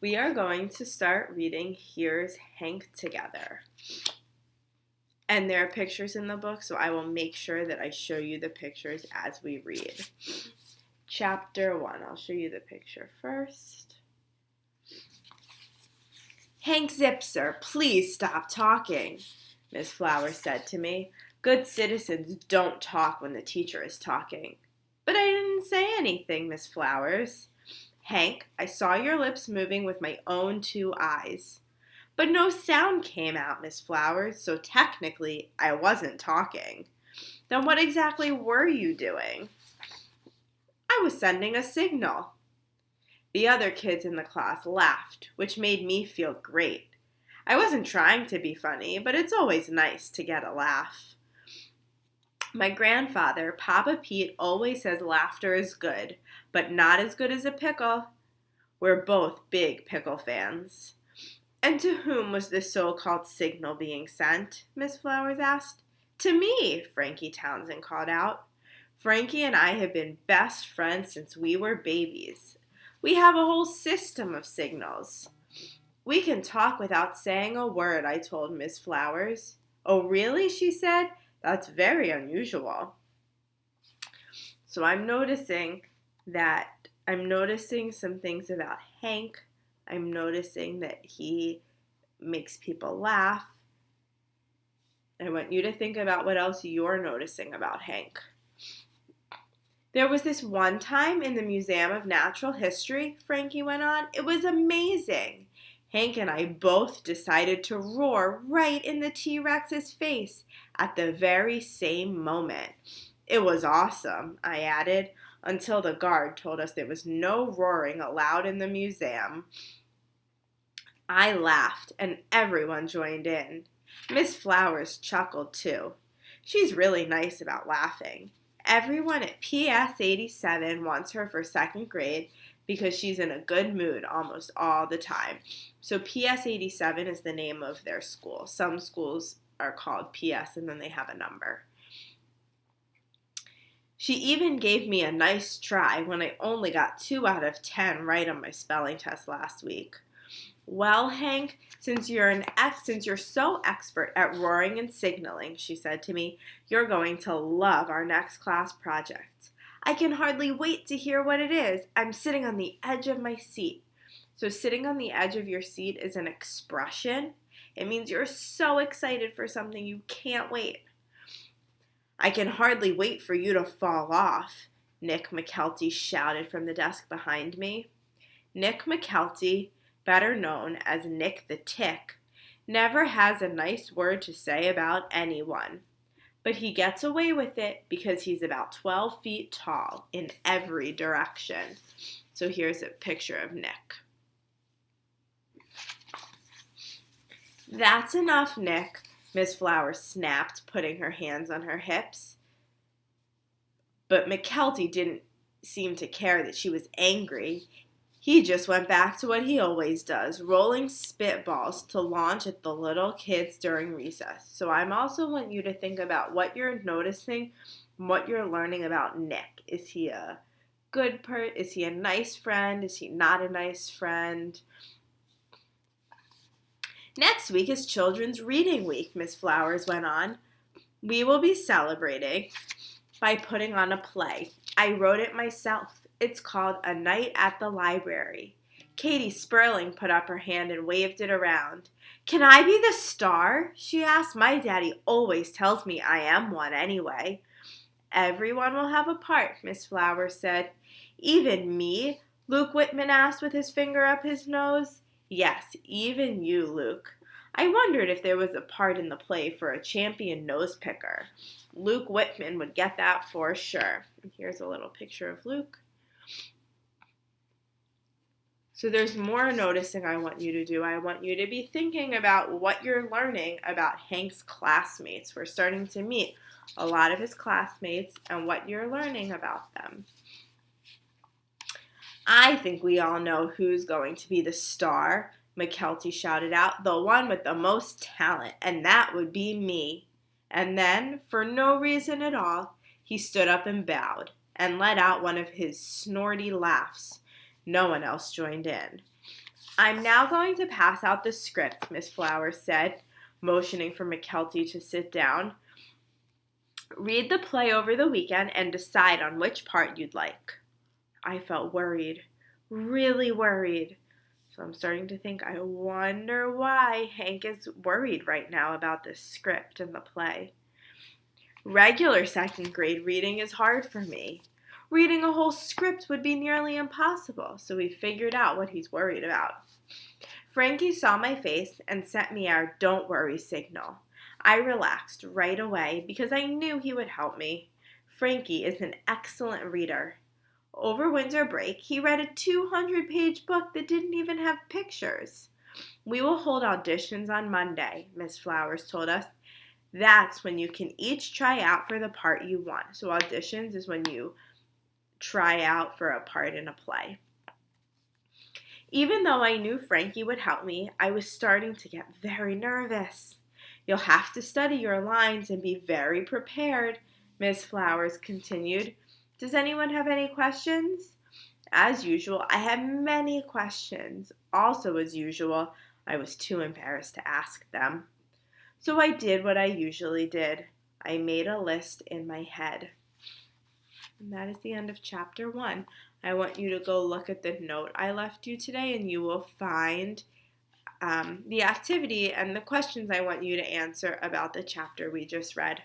We are going to start reading Here's Hank together. And there are pictures in the book, so I will make sure that I show you the pictures as we read. Chapter 1. I'll show you the picture first. Hank Zipser, please stop talking, Miss Flowers said to me. Good citizens don't talk when the teacher is talking. But I didn't say anything, Miss Flowers. Hank, I saw your lips moving with my own 2 eyes. But no sound came out, Miss Flowers, so technically I wasn't talking. Then what exactly were you doing? I was sending a signal. The other kids in the class laughed, which made me feel great. I wasn't trying to be funny, but it's always nice to get a laugh. My grandfather, Papa Pete, always says laughter is good, but not as good as a pickle. We're both big pickle fans. And to whom was this so-called signal being sent? Miss Flowers asked. To me, Frankie Townsend called out. Frankie and I have been best friends since we were babies. We have a whole system of signals. We can talk without saying a word, I told Miss Flowers. Oh, really? She said. That's very unusual. So I'm noticing some things about Hank. I'm noticing that he makes people laugh. I want you to think about what else you're noticing about Hank. There was this one time in the Museum of Natural History, Frankie went on. It was amazing. Hank and I both decided to roar right in the T-Rex's face at the very same moment. It was awesome, I added, until the guard told us there was no roaring allowed in the museum. I laughed, and everyone joined in. Miss Flowers chuckled, too. She's really nice about laughing. Everyone at PS 87 wants her for 2nd grade because she's in a good mood almost all the time. So PS 87 is the name of their school. Some schools are called PS and then they have a number. She even gave me a nice try when I only got 2 out of 10 right on my spelling test last week. Well, Hank, since you're so expert at roaring and signaling, she said to me, you're going to love our next class project. I can hardly wait to hear what it is. I'm sitting on the edge of my seat. So sitting on the edge of your seat is an expression. It means you're so excited for something you can't wait. I can hardly wait for you to fall off, Nick McKelty shouted from the desk behind me. Nick McKelty, better known as Nick the Tick, never has a nice word to say about anyone. But he gets away with it because he's about 12 feet tall in every direction. So here's a picture of Nick. That's enough, Nick, Miss Flowers snapped, putting her hands on her hips. But McKelty didn't seem to care that she was angry. He just went back to what he always does, rolling spitballs to launch at the little kids during recess. So I also want you to think about what you're noticing, what you're learning about Nick. Is he a good person? Is he a nice friend? Is he not a nice friend? Next week is Children's Reading Week, Miss Flowers went on. We will be celebrating by putting on a play. I wrote it myself. It's called A Night at the Library. Katie Sperling put up her hand and waved it around. Can I be the star? She asked. My daddy always tells me I am one anyway. Everyone will have a part, Miss Flowers said. Even me? Luke Whitman asked with his finger up his nose. Yes, even you, Luke. I wondered if there was a part in the play for a champion nose picker. Luke Whitman would get that for sure. And here's a little picture of Luke. So there's more noticing I want you to do. I want you to be thinking about what you're learning about Hank's classmates. We're starting to meet a lot of his classmates and what you're learning about them. I think we all know who's going to be the star, McKelty shouted out, the one with the most talent, and that would be me. And then, for no reason at all, he stood up and bowed and let out one of his snorty laughs. No one else joined in. I'm now going to pass out the script, Miss Flowers said, motioning for McKelty to sit down. Read the play over the weekend and decide on which part you'd like. I felt worried, really worried. So I'm starting to think, I wonder why Hank is worried right now about this script and the play. Regular second grade reading is hard for me. Reading a whole script would be nearly impossible, so we figured out what he's worried about. Frankie saw my face and sent me our don't worry signal. I relaxed right away because I knew he would help me. Frankie is an excellent reader. Over winter break, he read a 200-page book that didn't even have pictures. We will hold auditions on Monday, Miss Flowers told us. That's when you can each try out for the part you want. So auditions is when you try out for a part in a play. Even though I knew Frankie would help me, I was starting to get very nervous. You'll have to study your lines and be very prepared, Miss Flowers continued. Does anyone have any questions? As usual, I had many questions. Also, as usual, I was too embarrassed to ask them. So I did what I usually did. I made a list in my head. And that is the end of chapter 1. I want you to go look at the note I left you today, and you will find the activity and the questions I want you to answer about the chapter we just read.